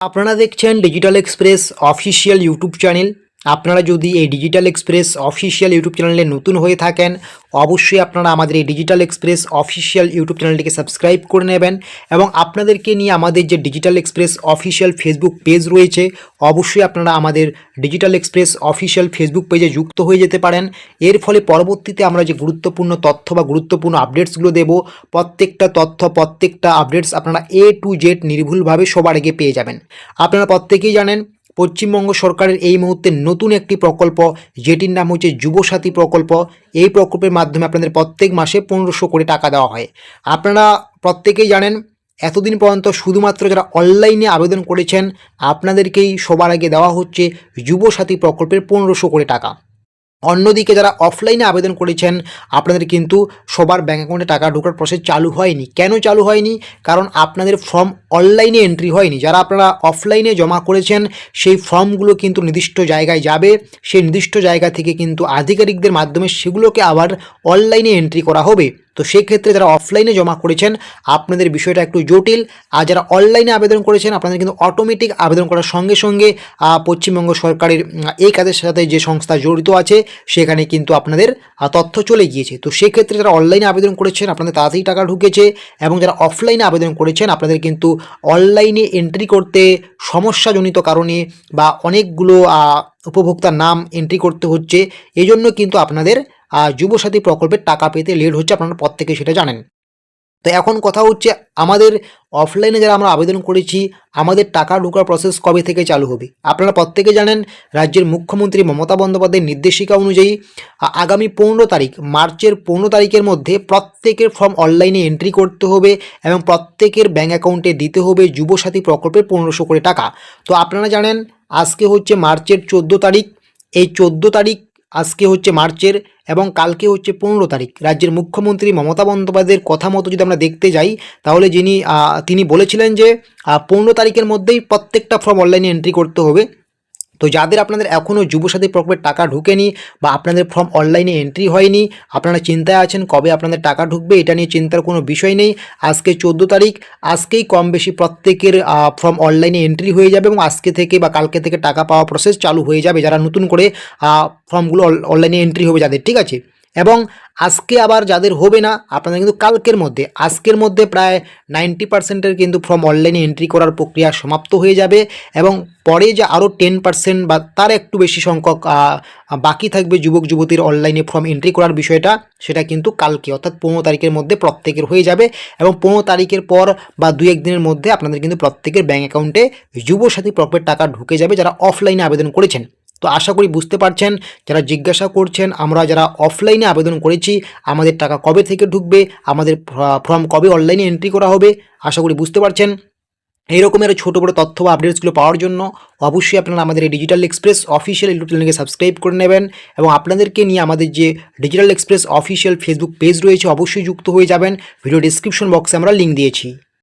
আপনারা দেখছেন digital express official YouTube channel. আপনারা যদি এই ডিজিটাল এক্সপ্রেস অফিসিয়াল ইউটিউব চ্যানেলে নতুন হয়ে থাকেন, অবশ্যই আপনারা আমাদের এই ডিজিটাল এক্সপ্রেস অফিসিয়াল ইউটিউব চ্যানেলটিকে সাবস্ক্রাইব করে নেবেন এবং আপনাদেরকে নিয়ে আমাদের যে digital express official Facebook page রয়েছে, অবশ্যই আপনারা আমাদের ডিজিটাল এক্সপ্রেস অফিসিয়াল ফেসবুক পেজে যুক্ত হয়ে যেতে পারেন। এর ফলে পরবর্তীতে আমরা যে গুরুত্বপূর্ণ তথ্য বা গুরুত্বপূর্ণ আপডেটসগুলো দেব, প্রত্যেকটা তথ্য প্রত্যেকটা আপডেটস আপনারা A to Z নির্ভুলভাবে সবার আগে পেয়ে যাবেন। আপনারা প্রত্যেকেই জানেন পশ্চিমবঙ্গ সরকারের এই মুহূর্তে নতুন একটি প্রকল্প, যেটির নাম হচ্ছে যুবসাথী প্রকল্প। এই প্রকল্পের মাধ্যমে আপনাদের প্রত্যেক মাসে 1500 করে টাকা দেওয়া হয়। আপনারা প্রত্যেকেই জানেন এতদিন পর্যন্ত শুধুমাত্র যারা অনলাইনে আবেদন করেছেন আপনাদেরকেই সবার আগে দেওয়া হচ্ছে যুবসাথী প্রকল্পের 1500 করে টাকা। অন্যদিকে যারা অফলাইনে আবেদন করেছেন আপনাদের কিন্তু সবার ব্যাঙ্ক অ্যাকাউন্টে টাকা ঢোকার প্রসেস চালু হয়নি। কেন চালু হয়নি? কারণ আপনাদের ফর্ম অনলাইনে এন্ট্রি হয়নি। যারা আপনারা অফলাইনে জমা করেছেন সেই ফর্মগুলো কিন্তু নির্দিষ্ট জায়গায় যাবে, সেই নির্দিষ্ট জায়গা থেকে কিন্তু আধিকারিকদের মাধ্যমে সেগুলোকে আবার অনলাইনে এন্ট্রি করা হবে। তো সেক্ষেত্রে যারা অফলাইনে জমা করেছেন আপনাদের বিষয়টা একটু জটিল, আর যারা অনলাইনে আবেদন করেছেন আপনাদের কিন্তু অটোমেটিক আবেদন করার সঙ্গে সঙ্গে পশ্চিমবঙ্গ সরকারের এই কাজের সাথে যে সংস্থা জড়িত আছে সেখানে কিন্তু আপনাদের তথ্য চলে গিয়েছে। তো সেক্ষেত্রে যারা অনলাইনে আবেদন করেছেন আপনাদের তাড়াতাড়ি টাকা ঢুকেছে, এবং যারা অফলাইনে আবেদন করেছেন আপনাদের কিন্তু অনলাইনে এন্ট্রি করতে সমস্যাজনিত কারণে বা অনেকগুলো উপভোক্তার নাম এন্ট্রি করতে হচ্ছে, এই জন্য কিন্তু আপনাদের যুবসাথী প্রকল্পের টাকা পেতে লেট হচ্ছে, আপনারা প্রত্যেকে সেটা জানেন। তো এখন কথা হচ্ছে আমাদের অফলাইনে যারা আমরা আবেদন করেছি আমাদের টাকা ঢোকার প্রসেস কবে থেকে চালু হবে। আপনারা প্রত্যেকে জানেন রাজ্যের মুখ্যমন্ত্রী মমতা বন্দ্যোপাধ্যায়ের নির্দেশিকা অনুযায়ী আগামী 15 তারিখ, মার্চের 15 তারিখের মধ্যে প্রত্যেকের ফর্ম অনলাইনে এন্ট্রি করতে হবে এবং প্রত্যেকের ব্যাঙ্ক অ্যাকাউন্টে দিতে হবে যুবসাথী প্রকল্পের 1500 করে টাকা। তো আপনারা জানেন আজকে হচ্ছে মার্চের 14 তারিখ, এই 14 তারিখ আজকে হচ্ছে মার্চের, এবং কালকে হচ্ছে 15 তারিখ। রাজ্যের মুখ্যমন্ত্রী মমতা বন্দ্যোপাধ্যায়ের কথা মতো যদি আমরা দেখতে যাই তাহলে তিনি বলেছিলেন যে 15 তারিখের মধ্যেই প্রত্যেকটা ফর্ম অনলাইনে এন্ট্রি করতে হবে। তো যাদের আপনাদের এখনও যুবসাথী প্রকল্পের টাকা ঢুকেনি বা আপনাদের ফর্ম অনলাইনে এন্ট্রি হয়নি, আপনারা চিন্তায় আছেন কবে আপনাদের টাকা ঢুকবে, এটা নিয়ে চিন্তার কোনো বিষয় নেই। আজকে 14 তারিখ, আজকেই কম বেশি প্রত্যেকের ফর্ম অনলাইনে এন্ট্রি হয়ে যাবে এবং আজকে থেকে বা কালকে থেকে টাকা পাওয়া প্রসেস চালু হয়ে যাবে যারা নতুন করে ফর্মগুলো অনলাইনে এন্ট্রি হবে যাদের, ঠিক আছে। এবং আজকে আবার যাদের হবে না আপনাদের কিন্তু আজকের মধ্যে প্রায় 90%-এর কিন্তু ফর্ম অনলাইনে এন্ট্রি করার প্রক্রিয়া সমাপ্ত হয়ে যাবে, এবং পরে যে আরও 10% বা তার একটু বেশি সংখ্যক বাকি থাকবে যুবক যুবতীর অনলাইনে ফর্ম এন্ট্রি করার বিষয়টা, সেটা কিন্তু কালকে অর্থাৎ 15 তারিখের মধ্যে প্রত্যেকের হয়ে যাবে। এবং 15 তারিখের পর বা 2-1 দিনের মধ্যে আপনাদের কিন্তু প্রত্যেকের ব্যাঙ্ক অ্যাকাউন্টে যুবসাথী প্রকল্পের টাকা ঢুকে যাবে যারা অফলাইনে আবেদন করেছেন। তো আশা করি বুঝতে পারছেন। যারা জিজ্ঞাসা করছেন আমরা যারা অফলাইনে আবেদন করেছি আমাদের টাকা কবে থেকে ঢুকবে, আমাদের ফর্ম কবে অনলাইনে এন্ট্রি করা হবে, আশা করি বুঝতে পারছেন। এই রকমের ছোটো বড়ো তথ্য বা আপডেটসগুলো পাওয়ার জন্য অবশ্যই আপনারা আমাদের এই ডিজিটাল এক্সপ্রেস অফিসিয়াল ইউটিউব চ্যানেলকে সাবস্ক্রাইব করে নেবেন, এবং আপনাদেরকে নিয়ে আমাদের যে digital express official Facebook page রয়েছে অবশ্যই যুক্ত হয়ে যাবেন। ভিডিও ডিসক্রিপশন বক্সে আমরা লিঙ্ক দিয়েছি।